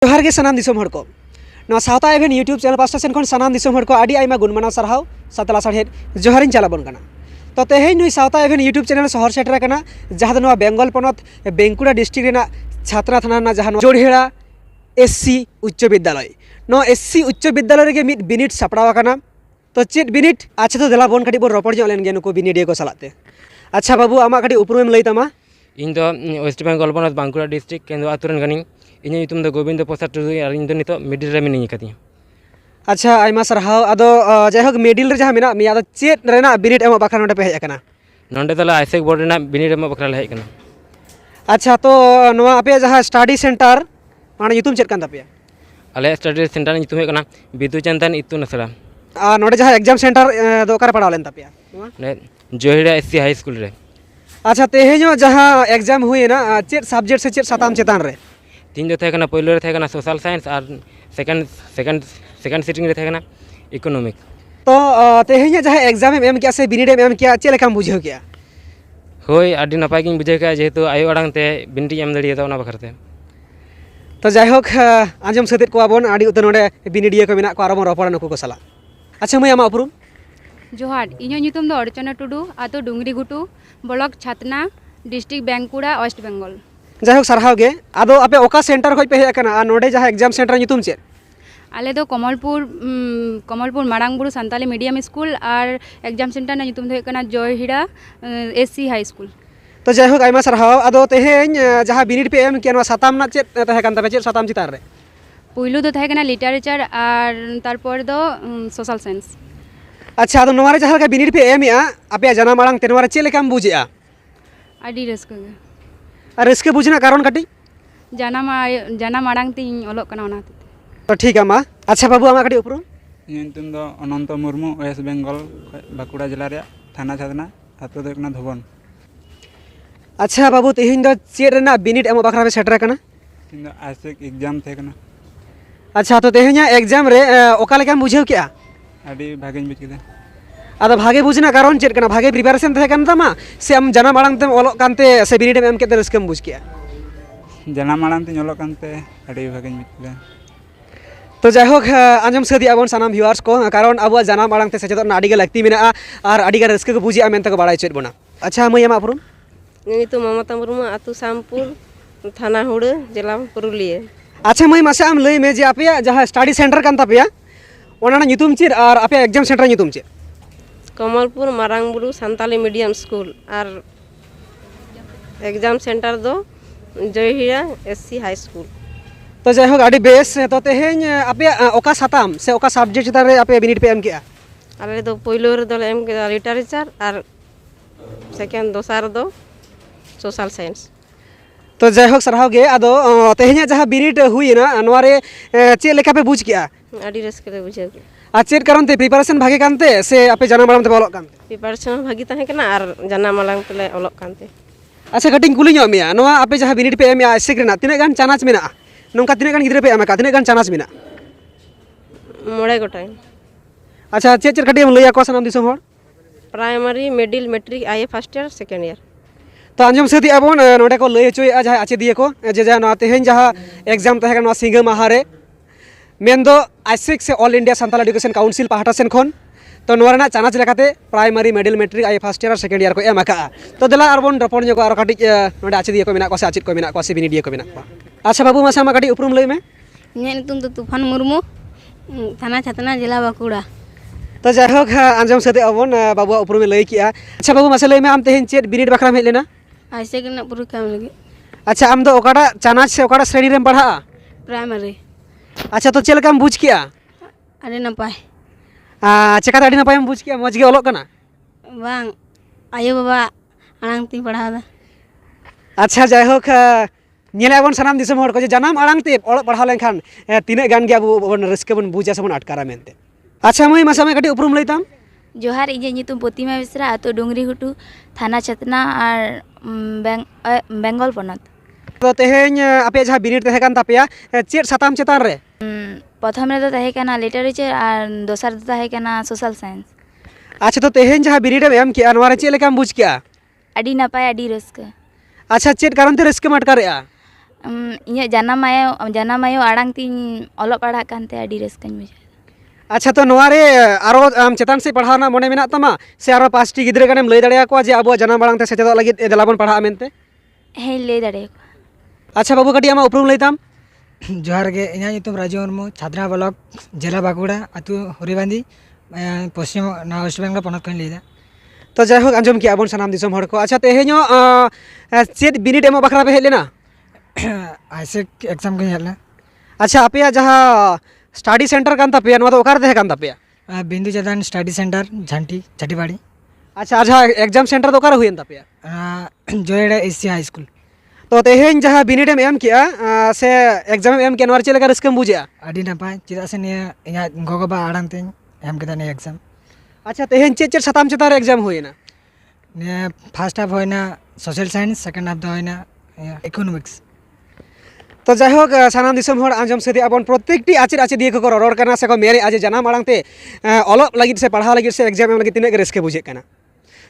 जोहार गे सनाम दिसोम हर को नवा सावता एवेन यूट्यूब चैनल पास्टा सेन खन सनाम दिसोम हर को आडी आइमा गुण मानाव सरहाव सातला साढ़े जोहारिन चलाबन कना तो तेहेन नुई सावता एवेन यूट्यूब चैनल शहर सेटर कना जहां दो नवा बेंगल पनत बेंकुड़ा डिस्ट्रिक्ट रेना छात्रा थाना ना जहां जोड़हेड़ा एससी उच्च विद्यालय नो एससी उच्च विद्यालय रेगे मिड बिनिट सापड़ाव कना तो चेत बिनिट अच्छा तो देला बोन कटी बो रोपड़ जो लेन गे नुको बिनिट को सलाते अच्छा बाबू आमा कटी उपरुम लई तमा इन दो वेस्ट बेंगल पनत बांकुड़ा डिस्ट्रिक्ट केंद्र आतुरन गनी इन ᱧᱩᱛᱩᱢ ᱫᱚ ᱜᱳᱵᱤᱱᱫᱚ ᱯᱨᱚᱥᱟᱫ ᱴᱩᱰᱩ ᱟᱨ ᱤᱧ ᱫᱚ ᱱᱤᱛᱚᱜ ᱢᱤᱰᱤᱞ ᱨᱮ ᱢᱤᱱᱟᱹᱧ ᱟᱠᱟᱫᱤᱧᱟ। अच्छा आइमा सरहाव आदो जायहोक मिडिल रे जहां मेना मिया आदो चेत रेना बिनिट एमो बाखरा नोडे पे हेज अकना नोंडे दला आइसेक बोर्ड रेना बिनिट एमो बखरा ले हेज कना। अच्छा तो नोवा आपे जहां स्टडी सेंटर माने ᱧᱩᱛᱩᱢ चेत कान तापे आले स्टडी सेंटर ᱧᱩᱛᱩᱢ ᱦᱩᱭᱩᱜ ᱠᱟᱱᱟ ᱵᱤᱫᱩ ᱪᱟᱸᱫᱟᱱ ᱤᱛᱩᱱ ᱟᱥᱲᱟ आ नोडे जहां एग्जाम सेंटर दो ओकारे पड़ाव लेन तापे ने जोहिड़ा एससी हाई स्कूल रे। अच्छा तेहेño जहां एग्जाम हुई ना चेत सब्जेक्ट से चेत साताम चेतान रे तीन जो थे पहले रे थे सोशल साइंस और सेकंड सिटिंग रे थे इकोनॉमिक। तो तेहेño जहां एग्जाम एम किया से बिनिट एम किया चे लेकाम बुझेव किया होय आडी नपाय गिन बुझे का जेहेतु आयो अड़ांग ते बिनिट एम दड़िया ओना बखरते तो जायहोक आंजम सतेत को आबोन आडी उतर नोडे बिनिडिया को मेना को आरो रोपड़ नुको को सला। अच्छा मैं आमा उपरुम जोहार इño ᱧᱩᱛᱩᱢ ᱫᱚ अर्चना टुडू आतो डुंगरी घुटू block Chhatna district Bankura West Bengal. जायहोक सरहाव गे आदो आपे ओका सेंटर खoj पे हे अकना आ नोडे जहां एग्जाम सेंटर ᱧᱩᱛᱩᱢ चे आले दो कमलपुर मारांगबुरु सान्ताली मीडियम स्कूल और एग्जाम सेंटर ना ᱧᱩᱛᱩᱢ ᱫᱚ ᱦᱩᱭᱩᱜ ᱠᱟᱱᱟ जोहिड़ा एससी हाई स्कूल। तो जायहोक आइमा सरहाव आदो तेहेñ जहां बिनिट पे एम किया साताम ना चे तहे कान तापे चे साताम चितार रे पुइलू दो तहे लिटारेचर और तारपर दो सोशल साइंस। अच्छा आदो नोवारे जहां का बिनिट पे एम या आपे जाना मांग ते नोवारे चे लेकाम बुझेआ आडी रस्क गे और इसके बुझना कारण कटी जाना मांग तीन ओलोग कना ओना तो ठीक है माँ। अच्छा बाबू आमा कटी उपरुम ᱧᱩᱛᱩᱢ ᱫᱚ अनंत मुर्मू वेस्ट बेंगल बांकुड़ा जिला रे थाना छातना आतो दो कना धोबन। अच्छा बाबू तेहेñ दो चेत रेना बिनिट एमो बाखरा पे सेटर कना इन दो आइसेक एग्जाम थे कना। अच्छा तो तेहेña एग्जाम रे ओका लेकाम बुझेव किया आडी भागेñ बुझ केदा आदो भागे बुझना कारण चेत कना भागे प्रिपारेशन थे कन तमा से हम जाना मांग ते ओलोग कानते से बिनिट एम केते रस्कम बुझ किया जाना माड़ांग ते ओलोग कानते आडी भागेñ बुझ केदा। तो जायहोक आंजम सदी आबोन सानाम व्यूअर्स को कारण अब जाना मांग ते सेचेत ना आडी लगती मेना और आडी रस्क को बुझिया मेनते को बाड़ाय चेत बोना। अच्छा मैं आमा उपरुम itu ममता मुर्मू आतु शामपुर थाना हुड़ जिला पुरुलिया। अच्छा मैं मासे आम लई में जे आपे जहां स्टडी सेंटर कान तापया ओना ᱧᱩᱛᱩᱢ चेत और आपे एग्जाम सेंटर ᱧᱩᱛᱩᱢ चेत कमलपुर मारांगबुरु सान्ताली मीडियम स्कूल और एग्जाम सेंटर दो जोहिड़ा एससी हाई स्कूल। तो जायहोक आडी बेस तो तेहेñ आपे ओका साताम से ओका सब्जेक्ट चितार रे आपे बिनिट पे एम किया आले दो पहिलो रे दो एम के लिटरेचर और सेकंड दोसार दो सोशल साइंस। तो जायहोक सरहाव गे आदो तेहेña जहां बिनिट हुई ना नोवारे चे लेका पे बुझ किया आडी रस्क दे बुझे आ चेत कारण ते प्रिपारेशन भागे कानते से आपे जाना मांग ते बोलोग कानते प्रिपरेशन भागी ताहे कना और जाना मालांग तले ओलोग कानते। अच्छा कटिंग कुली ᱧᱚᱜ मेया नोवा आपे जहां बिनिट पे एम या एसएक रेना तिने गान चानाच मेना नोंका तिने गान गिद्रे पे एम का तिने गान चानाच मेना मोड़े गोटाई। अच्छा चेत चेत कटी हम लइया को सनाम दिसम होड़ primary middle matric IA first year second year. तो आंजम सदी आबोन नोडे को लई चोय जहां आचे दिए को जे जहां ना तेहेñ जहां एग्जाम तहे का सिंगा माहारे मेन दो आइसेक से all India Santal education council पाहटा सेन खन तो नोरना चानाच लेकाते primary middle matric IA first year और सेकंड ईयर को एम आका तो देला आरबोन रपड़ को आरो काटी नोडे आचे दिए को मेना को से आचित को मेना को से बिनिडिया को मेना को। अच्छा बाबू मासा मा काटी उपरुम लई में इᱧᱟᱹᱜ ᱧᱩᱛᱩᱢ ᱫᱚ तूफान मुर्मू थाना छातना जिला बांकुड़ा। तो जायहोक आंजम सदी आबोन बाबू उपरुम लई किया। अच्छा बाबू मासे लई में आम तेहेñ चेत बिनिट बखरा हेज लेना आइसेक ना परीक्षा में लगे। अच्छा आम दो ओकाटा चानाच से ओकाटा श्रेणी रेम पढ़ा प्राइमरी। अच्छा तो चेलकाम बुझ किया आडे नपाय चेकाते आडी नपायम बुझ किया मज गे ओलोग कना बांग आयो बाबा आड़ांग ती पढ़ादा। अच्छा जायहोक नेलाबोन सनाम दिसम हर को जे जानाम आड़ांग ते ओलोग पढ़ाव लेनखान तिने गान गे अबो बन रस्के बन बुझा से बन अटकारा मेनते। अच्छा मैं मासा में कटी उपरुम लईताम जोहार इᱧᱟᱹᱜ ᱧᱩᱛᱩᱢ प्रतिमा मिश्रा आतो डुंगरी घुटू थाना छातना और बेंगल पनत। तो तेहेñ आपे जहां बिनिट तहे कान तापेया चेत साताम चेतान रे प्रथम रे दो तहे काना लिटरेचर और दोसर दो तहे काना सोशल साइंस। अच्छा तो तेहेñ जहां बिनिट एम किया नोवारे चे लेकाम बुझ किया आडी नपाय आडी रस्क। अच्छा चेत कारण ते रस्के मटकारेआ ᱤᱧᱟᱹᱜ ᱡᱟᱱᱟᱢ ᱟᱭᱳ ᱟᱲᱟᱝ ᱛᱤᱧ ᱚᱞᱚᱜ ᱯᱟᱲᱦᱟᱜ ᱠᱟᱱᱛᱮ ᱟᱹᱰᱤ ᱨᱟᱹᱥᱠᱟᱹᱧ ᱵᱩᱡᱷᱟᱹᱣ᱾ ᱟᱪᱪᱷᱟ, ᱛᱚ ᱱᱚᱣᱟ ᱨᱮ ᱟᱨᱚ ᱟᱢ ᱪᱮᱛᱟᱱ ᱥᱮᱫ ᱯᱟᱲᱦᱟᱣ ᱨᱮᱱᱟᱜ ᱢᱚᱱᱮ ᱢᱮᱱᱟᱜ ᱛᱟᱢᱟ ᱥᱮ ᱟᱨᱚ 5ᱴᱤ ᱜᱤᱫᱽᱨᱟᱹ ᱜᱟᱱᱮᱢ ᱞᱟᱹᱭ ᱫᱟᱲᱮᱭᱟᱠᱚᱣᱟ ᱡᱮ ᱟᱵᱚᱣᱟᱜ ᱡᱟᱱᱟᱢ ᱟᱲᱟᱝ ᱛᱮ ᱥᱮᱪᱮᱫᱚᱜ ᱞᱟᱹᱜᱤᱫ ᱫᱮᱞᱟ ᱵᱚᱱ ᱯᱟᱲᱦᱟᱜᱼᱟ ᱢᱮᱱᱛᱮ? ᱦᱮᱸ ᱞᱟᱹᱭ ᱫᱟᱲᱮᱭᱟᱠᱚᱣᱟ᱾ ᱟᱪᱪᱷᱟ ᱵᱟᱹᱵᱩ, ᱠᱟᱹᱴᱤᱡ ᱟᱢᱟᱜ ᱩᱯᱨᱩᱢ ᱞᱟᱹᱭ ᱛᱟᱢ? जोहार गे इᱧᱟᱹᱜ ᱧᱩᱛᱩᱢ ᱨᱟᱡᱩ ᱢᱩᱨᱢᱩ ᱪᱷᱟᱛᱱᱟ ᱵᱞᱚᱠ ᱡᱮᱞᱟ ᱵᱟᱸᱠᱩᱲᱟ ᱟᱹᱛᱩ ᱦᱚᱨᱤᱵᱟᱸᱫᱤ ᱯᱚᱥᱪᱤᱢ ᱳᱭᱮᱥᱴ ᱵᱮᱝᱜᱚᱞ ᱯᱚᱱᱚᱛ ᱠᱷᱚᱱᱤᱧ ᱞᱟᱹᱭᱫᱟ। ᱛᱚ ᱡᱟᱭᱦᱳᱠ ᱟᱸᱡᱚᱢ ᱠᱮᱜᱼᱟ ᱵᱚᱱ ᱥᱟᱱᱟᱢ ᱫᱤᱥᱚᱢ ᱦᱚᱲ ᱠᱚ। ᱟᱪᱪᱷᱟ, ᱛᱮᱦᱮᱧᱚᱜ ᱪᱮᱫ ᱵᱤᱱᱤᱰ ᱮᱢᱚᱜ ᱵᱟᱠᱷᱨᱟ ᱯᱮ ᱦᱮᱡ ᱞᱮᱱᱟ? आईसेक एग्जाम को हेल्ला ᱟᱪᱪᱷᱟ, ᱟᱯᱮᱭᱟᱜ ᱡᱟᱦᱟᱸ ᱥᱴᱟᱰᱤ ᱥᱮᱱᱴᱟᱨ ᱠᱟᱱ ᱛᱟᱯᱮᱭᱟ ᱱᱚᱣᱟ ᱫᱚ ᱚᱠᱟᱨᱮ ᱛᱟᱦᱮᱸ ᱠᱟᱱ ᱛᱟᱯᱮᱭᱟ? बिंदु चंदन स्टडी सेंटर झांटी छाटीबाड़ी ᱟᱪᱪᱷᱟ, ᱟᱨ ᱡᱟᱦᱟᱸ ᱮᱠᱡᱟᱢ ᱥᱮᱱᱴᱟर ᱫᱚ ᱚᱠᱟᱨᱮ ᱦᱩᱭᱮᱱ ᱛᱟᱯᱮᱭᱟ? जोएडा एससी हाई स्कूल। ᱛᱚ ᱛᱮᱦᱮᱧ ᱡᱟᱦᱟᱸ ᱵᱤᱱᱤᱰ ᱮᱢ ᱮᱢ ᱠᱮᱜᱼᱟ ᱥᱮ ᱮᱠᱡᱟᱢ ᱮᱢ ᱠᱮᱜᱼᱟ, ᱱᱚᱣᱟ ᱨᱮ ᱪᱮᱫ ᱞᱮᱠᱟ ᱨᱟᱹᱥᱠᱟᱹᱢ ᱵᱩᱡᱮᱜᱼᱟ? अड़ी नपाय चेदा से निया इᱧᱟᱹᱜ गोगोबा आड़ांग तेñ एम केदा निया एग्जाम। ᱟᱪᱪᱷᱟ, ᱛᱮᱦᱮᱧ ᱪᱮᱫ ᱪᱮᱫ ᱥᱟᱛᱟᱢ ᱪᱮᱛᱟन ᱨᱮ ᱮᱠᱡᱟᱢ ᱦᱩᱭᱮᱱᱟ? निया फर्स्ट हाफ होइना सोशल साइंस सेकंड हाफ दो होइना इकोनॉमिक्स। तो जायहोक सानाम दिसोम हर आंजम सेदे आबन प्रत्येकटी आचेर आचेदिया को रड़ करना से को मेरे आज जानाम आड़ांग ते अलग लगित से पढ़ाव लगित से एग्जाम लगित तिनाग रस्के बुझे कना।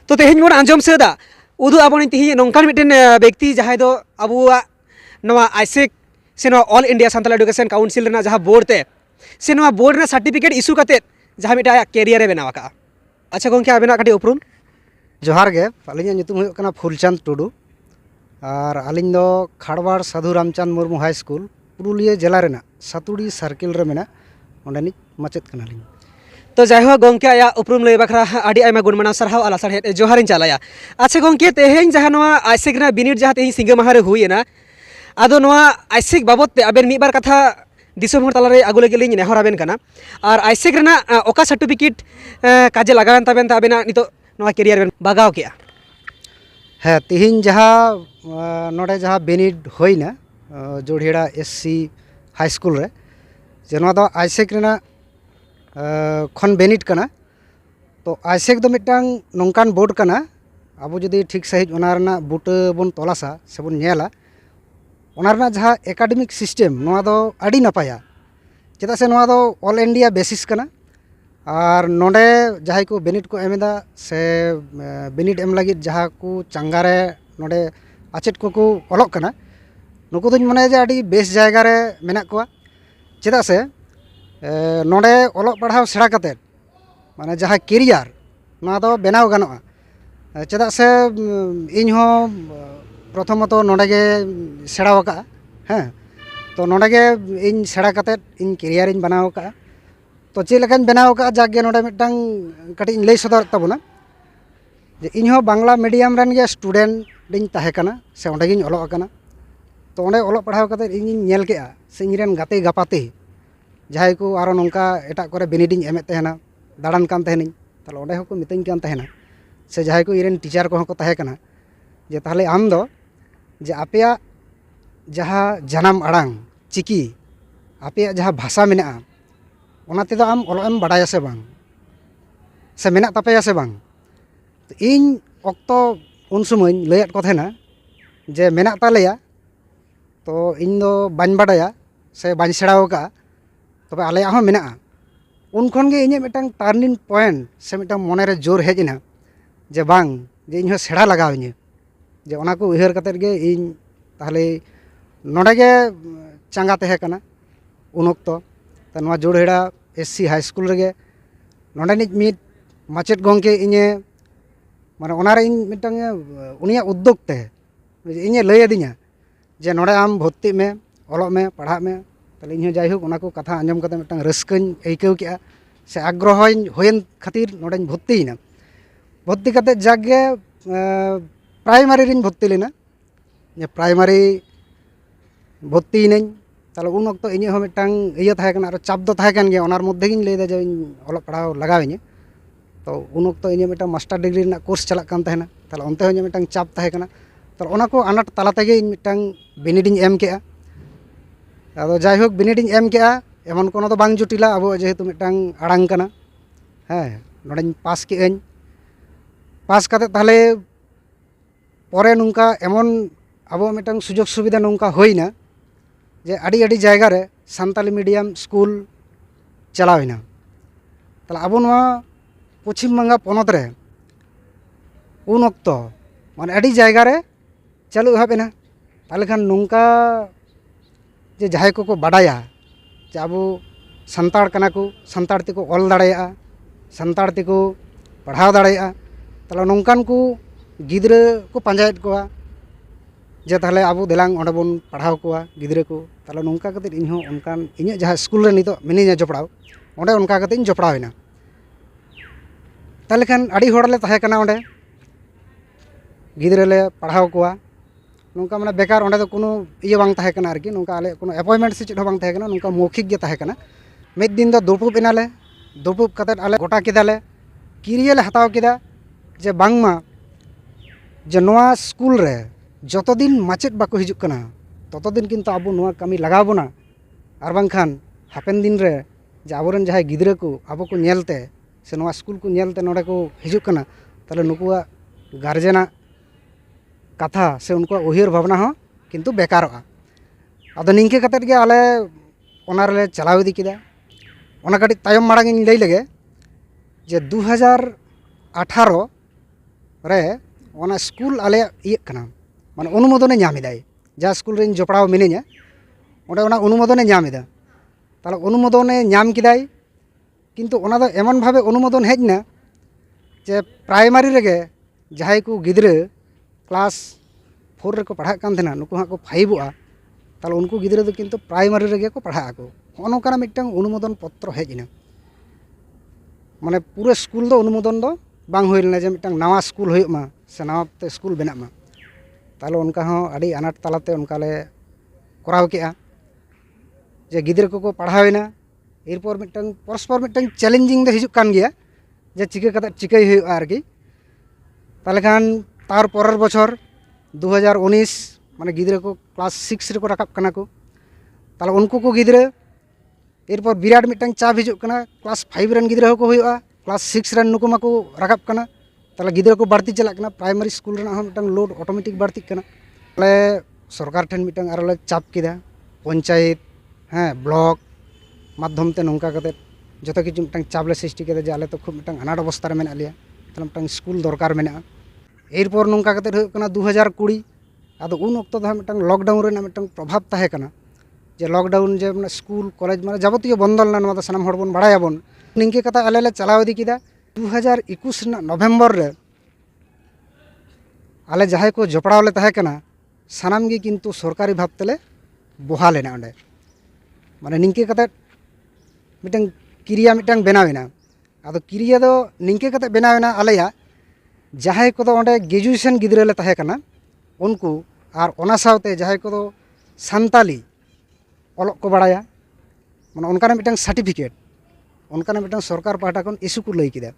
तो तेहेñ बन आंजम सेदा उदु आबन तिहि नोंकान मिटेन व्यक्ति जहां दो अबुआ नवा आईसेक से नवा all India Santal education council रेना जहां बोर्ड ते से नवा बोर्ड ना सर्टिफिकेट इशू काते जहां मिटा कैरियर बेनावा का। अच्छा गोंके आबेना काटी उपरुम? जोहार गे आलिᱧᱟᱜ ᱧᱩᱛᱩᱢ ᱦᱩᱭᱩᱜ ᱠᱟᱱᱟ ᱯᱷᱩᱞᱪᱟᱸᱫ ᱴᱩᱰᱩ ᱟᱨ ᱟᱹᱞᱤᱧ ᱫᱚ ᱠᱷᱟᱲᱵᱟᱲ ᱥᱟᱹᱫᱷᱩ ᱨᱟᱢᱪᱟᱸᱫᱽ ᱢᱩᱨᱢᱩ ᱦᱟई ᱥᱠᱩᱞ ᱯᱩᱨᱩᱞᱤᱭᱟᱹ ᱡᱮᱞᱟ ᱨᱮᱱᱟᱜ ᱥᱟᱛᱩᱲᱤ ᱥᱟᱨᱠᱮᱞ ᱨᱮ ᱢᱮᱱᱟᱜ ᱚᱸᱰᱮᱱᱤᱡ ᱢᱟᱪᱮᱫ ᱠᱟᱱᱟᱞᱤᱧ। तो जायहोक गोंके आया उपरुम लय बखरा आडी आयमा गुणमाना सरहाव आला सारहेत जोहारिन चालाया। अच्छा गोंके तेहेñ जहां नवा आईसेक ना बिनिड जहां तेहेñ सिंगे माहा रे हुयेना आदो नवा आईसेक बाबत ते आबेन मिद बार कथा दिसोम हर तलारे आगु लगे लिኝ नेहर आबेन कना और आईसेक रेना ओका सर्टिफिकेट काजे लगावेन ताबेन ता आबेना नितो नवा कैरियर बेन बागाव केया? ᱦᱮᱸ ᱛᱤᱦᱤᱧ ᱡᱟᱦᱟᱸ ᱱᱚᱰᱮ ᱡᱟᱦᱟᱸ ᱵᱤᱱᱤᱰ ᱦᱩᱭᱱᱟ ᱡᱳᱲᱦᱮᱲᱟ एससी हाई स्कूल रे जे ᱱᱚᱣᱟ ᱫᱚ आईसेक ᱨᱮᱱᱟᱜ खन बेनिट कना। तो आईसेक दो मिटांग नोंकान बोर्ड कना आबो जुदी ठीक सही ओना रेना बुटा बन तलासा से बन नेला ओना रेना जहां एकाडेमिक सिस्टेम नोआ दो आडी नापाया चेदा से नोआ दो ऑल इंडिया बेसिस कना और नोडे जहां को बेनिट को एमेदा से बेनिट एम लगित जहां को चांगारे नोडे आचेत को ऑलोक कना नुको दोñ मने जे आडी बेस जायगा रे मेना कोआ चेदा से नोडे ऑलोक पढ़ाव सेड़ा कते माने जहां कैरियर ना दो बेनाव गानोआ चेदा से इन हो प्रथमत नोडे गे सेड़ा वका। हाँ तो नोडे गे इन सेड़ा कते इन कैरियर इन बनाव का। तो चेद लेकान बनाव का जागे नोडे मिटांग कटी लय सदर तबना जे इन हो बांग्ला मीडियम रन गे स्टूडेंट दिन ताहे कना से ओंडे गिन ऑलोक कना। तो ओंडे ऑलोक पढ़ाव कते इन नेल केआ से इन रेन गाते गापाते जहां को आरो नोंका एटा करे बेनिडिंग एमेत तहेना दाड़ान कान तहेनिं ताले ओंडे हको मितैन कान तहेना से जहां को इरेन टीचर को हको तहे कना जे ताहले आम दो जे आपेया जहां जनाम आड़ांग चिकी आपेया जहां भाषा मेना ओना तेदो आम ऑलो एम बाडाया से बांग से मेना तापेया से बांग। तो इन ऑक्तो उन समय लयत को थेना जे मेना तालेया तो इन दो बाñ बाडाया से बाñ सेड़ाव का तबे आले हो मेना उन खन गे इᱧ मिटांग टार्निंग पॉइंट से मिटांग मोने रे जोर हेजिना जे बांग जे इन हो सेड़ा लगाव इᱧ जे ओना को उहर कते गे इन ताहले नोडे गे चांगा तहे कना उन ऑक्तो त नवा जोड़हेड़ा एससी हाई स्कूल रे गे नोडे निज मिद माचेत गोंके इᱧ माने ओना रे इन मिटांग उनिया उद्योग ते इᱧ लय दिया जे नोडे आम भर्ती में ऑलोक में पढ़ा में ताले इन जायहोक ओना को कथा आंजम कते मिटांग रस्काñ आइकाव केआ से आग्रह होयन खातिर नोडेñ भर्तीना। भर्ती कते जागे प्राइमारी रिन भर्ती लेना जे प्राइमारी भर्ती नेñ ताले उन ऑक्तो इᱧ हो मिटांग इया थाहे कना आरो चाप दो थाहे कान गे ओनार मध्य गिñ लैदा जे ऑलोक पढ़ाव लगावेñ। तो उन ऑक्तो इᱧ मिटांग मास्टर डिग्री रेना कोर्स चलाक कान तहेना ताले ओनते हो मिटांग चाप थाहे कना ताले ओना को आनाट ताला तेगे इᱧ मिटांग बिनिडिñ एम केआ। आदो जायहोक बिनिडिñ एम केआ एमन कोनो दो बांग जुटिला अब जेहेतु मिटांग आड़ांग कना। हाँ नोडेñ पास केआñ पास कते ताहले परे नुंका एमन अब मिटांग सुजोग सुविधा नुंका होइना जे आडी आडी जायगा रे सान्ताली मीडियम स्कूल चलाविना ताहले अब नवा पश्चिम बंगा पनत रे उन ऑक्तो माने आडी जायगा रे चालू एहबेना ताहले खान नुंका जे जहाँ को बाडाया जे अब सानताड़ कना को सानताड़ तेको ऑल दाड़ेया सानताड़ तेको पढ़ाव दाड़ेया ताहले नोंकान को गिद्रा को पांजायेद कोआ जे ताहले अब देलांग ओंडे बोन पढ़ाव कोआ गिद्रा को ताहले नोंका कते इन हों उनकान इᱧ जहाँ स्कूल रे नितो मिनिया जपड़ाव ओंडे उनका कते इन जपड़ावेना ताहले खान आड़ी होड़ले ताहे कना ओंडे गिद्रा ले पढ़ाव कोआ नोंका माने बेकार ओंडे दो कोनो इया बांग ताहे कना आरकी नोंका आले कोनो अपॉइंटमेंट से चेद हो बांग ताहे कना नोंका मौखिक गे ताहे कना मिद दिन दो दुपुब एनाले दुपुब कते आले गोटा केदाले किरिया ले हताव केदा जे बांगमा जे नोआ स्कूल रे जतो दिन माचेद बाको हिजुक कना ततो दिन किन्तु आबो नोआ कमी लगाव बोना आर बांखान हापेन दिन रे जे आबोरेन जहाय गिद्रा को आबो को नेलते से नोआ स्कूल को नेलते नोडे को हिजुक कना ताहले नुकुआ गार्जेना कथा से उनको उहिर भावना हो किन्तु बेकारोगा आदो निंके कतेद गे आले ओनारे चलाव इदी किदा ओना काटी तायम माड़ांग इन लई लगे जे 2018 रे ओना स्कूल आले इये कना माने अनुमोदने नामिदाय जा स्कूल रे जपड़ाव मिनिया ओंडे ओना अनुमोदने नामिदा ताहले अनुमोदने नाम किदाय किन्तु ओना दो एमन भावे अनुमोदन हेजना जे प्राइमारी रेगे जहाय को गिद्रा क्लास 4 रे को पढ़ा कान थेना नुकु हाँ को 5 ताहले उनको गिद्रा दो किन्तु प्राइमारी रेगे को पढ़ा को नोंकाना मिदटां अनुमोदन पत्र हेजना माने पूरा स्कूल दो अनुमोदन दो बांग हुई लेना जे मिदटां नवा स्कूल हुयुमा से नवाते स्कूल बेनामा ताहले उनका हों आड़ी आनाट तालाते उनकाले कराव केआ जे गिद्रा को पढ़ावेना एरपर मिदटां परस्पर मिदटां चैलेंजिंग दो हिजुक कान गया जे चिका कते चिकाई हुयुआ आरकी ताहले खान तार परेर बछर 2019 माने गिद्रा को क्लास 6 रे को राकाब कना को ताहले उनको को गिद्रा एरपर बिराट मिदटां चाप हिजुक कना क्लास 5 रन गिद्रा को हुयुआ क्लास 6 रन नुको माको राकाब कना ताहले गिद्रा को बाड़ती चलाक कना प्राइमरी स्कूल रेना हो मिदटां लोड ऑटोमेटिक बाड़ती कना ताहले सरकार ठेन मिदटां आरोले चाप किदा पंचायत हाँ ब्लॉक माध्यम ते नोंका कते जतो किछु मिदटां चाप ले सृष्टि केदा जे आले तो खूब मिदटां अनाट अवस्था रे मेना लिया ताहले मिदटां स्कूल दरकार मेना एरपर नोंका कते हुयुक कना 2020 आदो उन ऑक्तो दा मिदटां लॉकडाउन रेना मिदटां प्रभाव ताहे कना जे लॉकडाउन जे माने स्कूल कॉलेज माने जाबतीय बंदल ना नवा सानाम हड़ बोन बाड़ायाबोन निंके कथा आले ले चलाव इदी किदा 2021 ना नवेम्बर रे आले जहाय को जपड़ाव ले ताहे कना सानाम गे किन्तु सरकारी भाव तेले बहा लेना ओंडे माने निंके कथा मिदटां किरिया मिदटां बेनावेना आदो किरिया दो निंके कथा बेनावेना आलेया जहाय को ओंडे ग्रेजुएशन गिद्रा ले ताहे कना उनको आर ओना सावते जहाय को सानताली ऑलोक को बाड़ाया माने उनकाना मिदटां सार्टिफिकेट उनकाना मिदटां सरकार पाहटा खन इस्यू को लई किदा